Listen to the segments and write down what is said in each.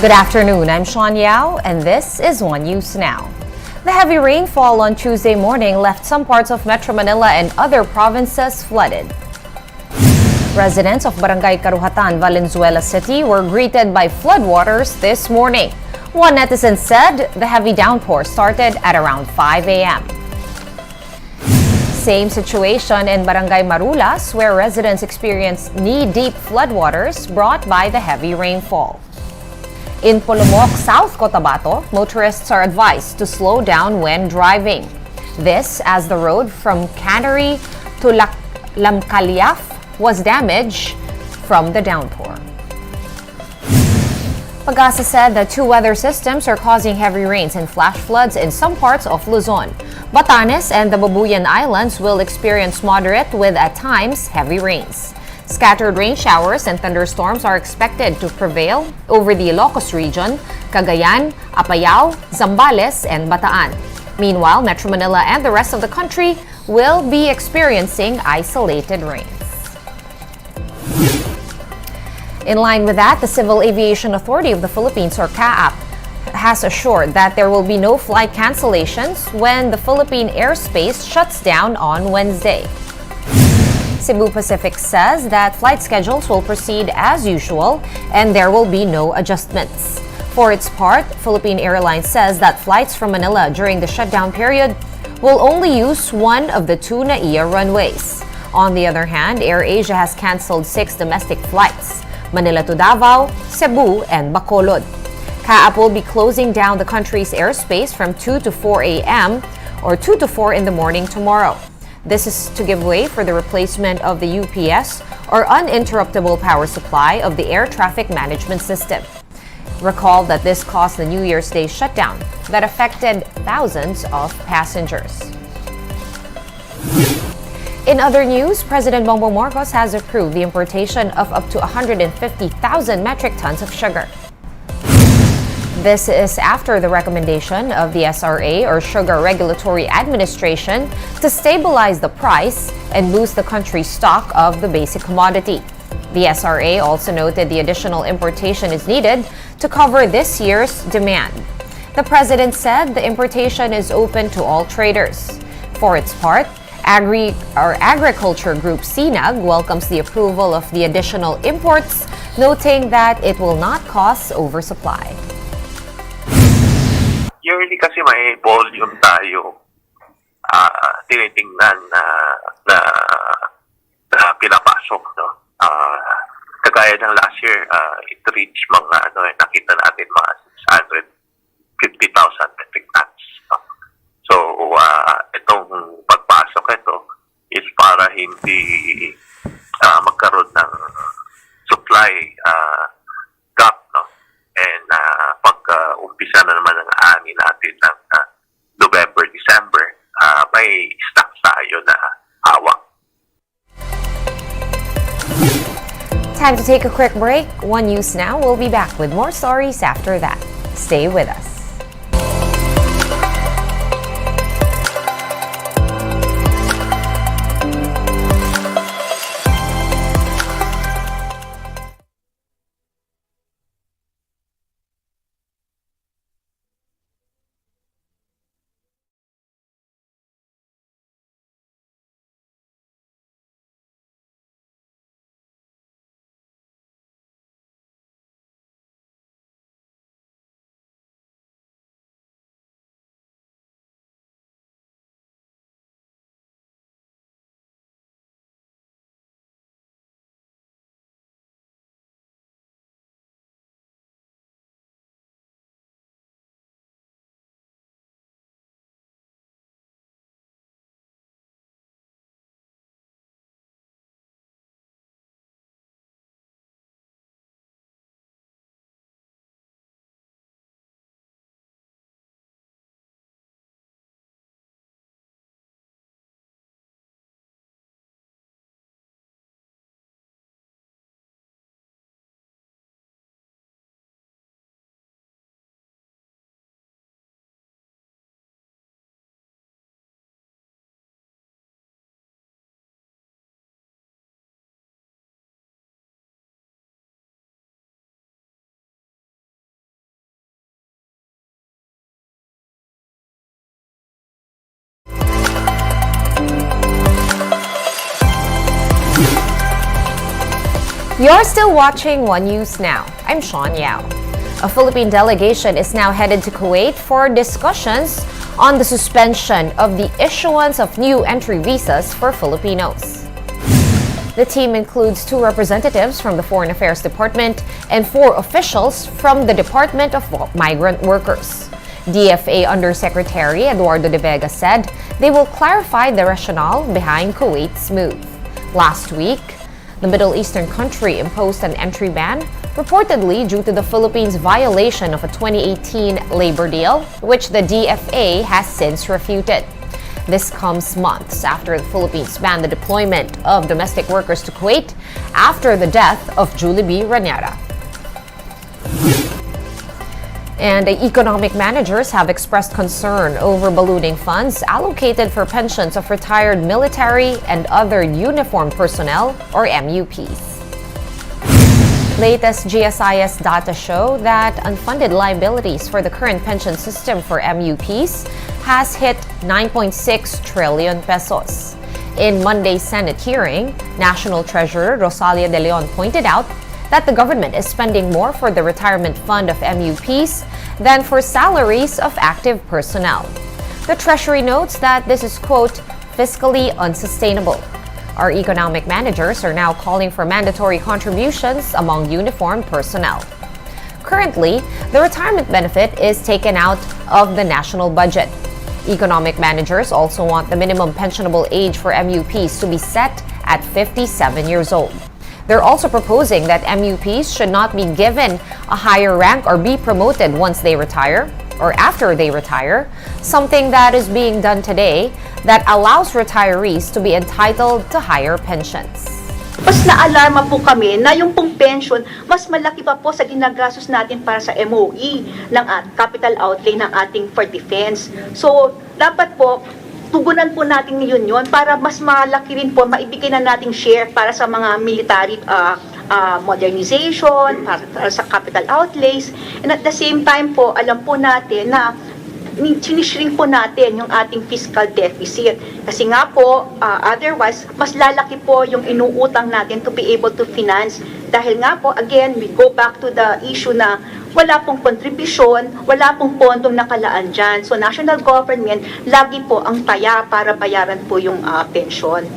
Good afternoon, I'm Sean Yao, and this is One News Now. The heavy rainfall on Tuesday morning left some parts of Metro Manila and other provinces flooded. Residents of Barangay Caruhatan, Valenzuela City were greeted by floodwaters this morning. One netizen said the heavy downpour started at around 5 a.m. Same situation in Barangay Marulas, where residents experienced knee-deep floodwaters brought by the heavy rainfall. In Polomok, South Cotabato, motorists are advised to slow down when driving. This as the road from Cannery to Lamcaliaf was damaged from the downpour. Pag-asa said that two weather systems are causing heavy rains and flash floods in some parts of Luzon. Batanes and the Babuyan Islands will experience moderate with at times heavy rains. Scattered rain showers and thunderstorms are expected to prevail over the Ilocos region, Cagayan, Apayao, Zambales, and Bataan. Meanwhile, Metro Manila and the rest of the country will be experiencing isolated rains. In line with that, the Civil Aviation Authority of the Philippines, or CAAP, has assured that there will be no flight cancellations when the Philippine airspace shuts down on Wednesday. Cebu Pacific says that flight schedules will proceed as usual and there will be no adjustments. For its part, Philippine Airlines says that flights from Manila during the shutdown period will only use one of the two NAIA runways. On the other hand, AirAsia has canceled 6 domestic flights: Manila to Davao, Cebu, and Bacolod. CAAP will be closing down the country's airspace from 2 to 4 a.m. or 2 to 4 in the morning tomorrow. This is to give way for the replacement of the UPS, or uninterruptible power supply, of the air traffic management system. Recall that this caused the New Year's Day shutdown that affected thousands of passengers. In other news, President Bongbong Marcos has approved the importation of up to 150,000 metric tons of sugar. This is after the recommendation of the SRA, or Sugar Regulatory Administration, to stabilize the price and boost the country's stock of the basic commodity. The SRA also noted the additional importation is needed to cover this year's demand. The president said the importation is open to all traders. For its part, Agriculture Group SINAG welcomes the approval of the additional imports, noting that it will not cause oversupply. Yearly kasi may volume tayo tinitingnan na pinapasok, no? Kagaya ng last year, it reached mga nakita natin mga 650,000 metric tons. No? So itong pagpasok ito is para hindi magkaroon ng supply gap, no? And pag-umpisa na naman ng ani natin ng November, December, may stock tayo na hawak. Time to take a quick break. One News Now will be back with more stories after that. Stay with us. You're still watching One News Now. I'm Sean Yao. A Philippine delegation is now headed to Kuwait for discussions on the suspension of the issuance of new entry visas for Filipinos. The team includes 2 representatives from the Foreign Affairs Department and 4 officials from the Department of Migrant Workers. DFA Undersecretary Eduardo De Vega said they will clarify the rationale behind Kuwait's move. Last week, the Middle Eastern country imposed an entry ban, reportedly due to the Philippines' violation of a 2018 labor deal, which the DFA has since refuted. This comes months after the Philippines banned the deployment of domestic workers to Kuwait after the death of Julie B. Raniera. And economic managers have expressed concern over ballooning funds allocated for pensions of retired military and other uniformed personnel, or MUPs. Latest GSIS data show that unfunded liabilities for the current pension system for MUPs has hit 9.6 trillion pesos. In Monday's Senate hearing, National Treasurer Rosalia De Leon pointed out that the government is spending more for the retirement fund of MUPs than for salaries of active personnel. The Treasury notes that this is, quote, fiscally unsustainable. Our economic managers are now calling for mandatory contributions among uniformed personnel. Currently, the retirement benefit is taken out of the national budget. Economic managers also want the minimum pensionable age for MUPs to be set at 57 years old. They're also proposing that MUPs should not be given a higher rank or be promoted once they retire or after they retire, something that is being done today that allows retirees to be entitled to higher pensions. Mas naalarma po kami na yung pong pension, mas malaki pa po sa ginagastos natin para sa MOE ng capital outlay ng ating for defense. So, dapat po, tugunan po natin yun para mas malaki rin po, maibigay na nating share para sa mga military modernization, para sa capital outlays. And at the same time po, alam po natin na sinishrink po natin yung ating fiscal deficit. Kasi nga po, otherwise, mas lalaki po yung inuutang natin to be able to finance. Dahil nga po, again, we go back to the issue na wala pong kontribusyon, wala pong pondong nakalaan dyan. So, national government, lagi po ang taya para bayaran po yung pensyon.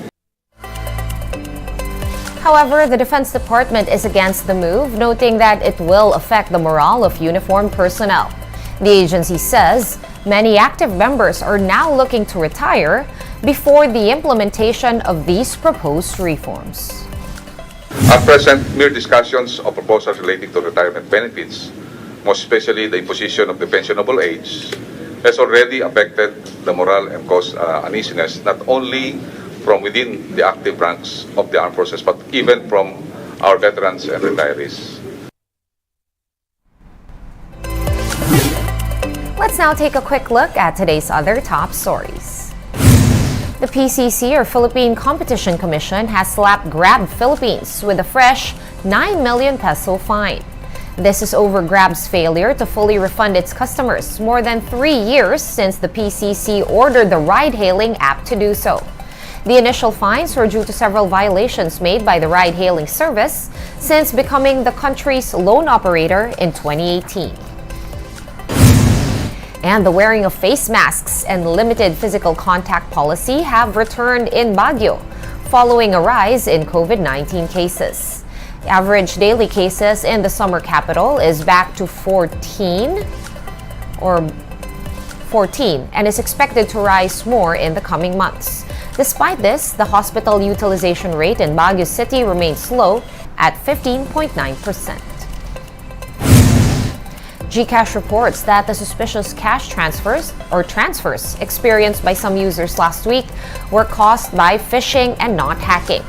However, the Defense Department is against the move, noting that it will affect the morale of uniformed personnel. The agency says many active members are now looking to retire before the implementation of these proposed reforms. At present, mere discussions of proposals relating to retirement benefits, most especially the imposition of the pensionable age, has already affected the morale and caused uneasiness not only from within the active ranks of the armed forces but even from our veterans and retirees. Let's now take a quick look at today's other top stories. The PCC, or Philippine Competition Commission, has slapped Grab Philippines with a fresh 9 million peso fine. This is over Grab's failure to fully refund its customers more than 3 years since the PCC ordered the ride-hailing app to do so. The initial fines were due to several violations made by the ride-hailing service since becoming the country's loan operator in 2018. And the wearing of face masks and limited physical contact policy have returned in Baguio following a rise in COVID-19 cases. The average daily cases in the summer capital is back to 14 and is expected to rise more in the coming months. Despite this, the hospital utilization rate in Baguio City remains low at 15.9%. GCash reports that the suspicious cash transfers experienced by some users last week were caused by phishing and not hacking.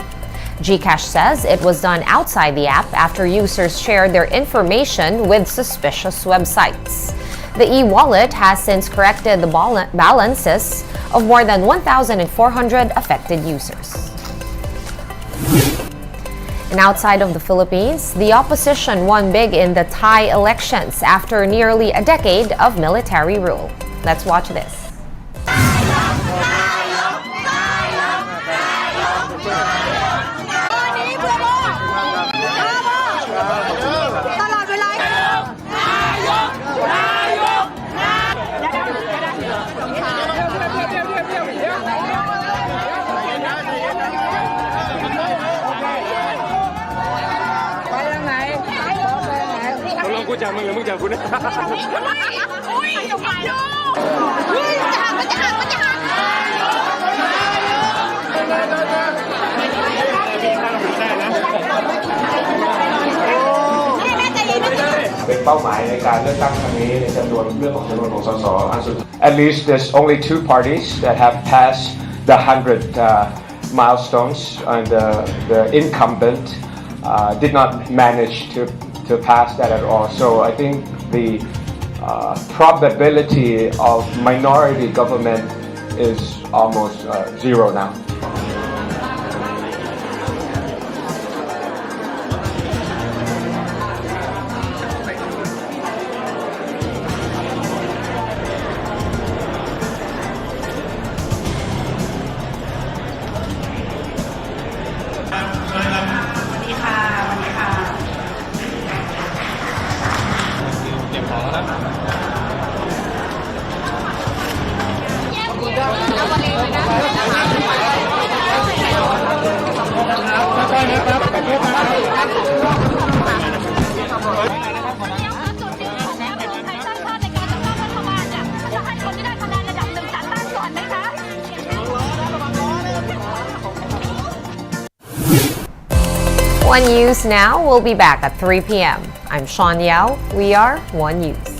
GCash says it was done outside the app after users shared their information with suspicious websites. The e-wallet has since corrected the balances of more than 1,400 affected users. And outside of the Philippines, the opposition won big in the Thai elections after nearly a decade of military rule. Let's watch this. กูจะมึงหรือมึงจะกูเนี่ย เป็นเป้าหมายในการเลือกตั้งครั้งนี้ในจำนวนเรื่องของจำนวนของสสอันสุด At least there's only two parties that have passed the 100 milestones, and the incumbent did not manage to pass that at all. So I think the probability of minority government is almost zero now. One News now will be back at 3 p.m. I'm Sean Yao. We are One News.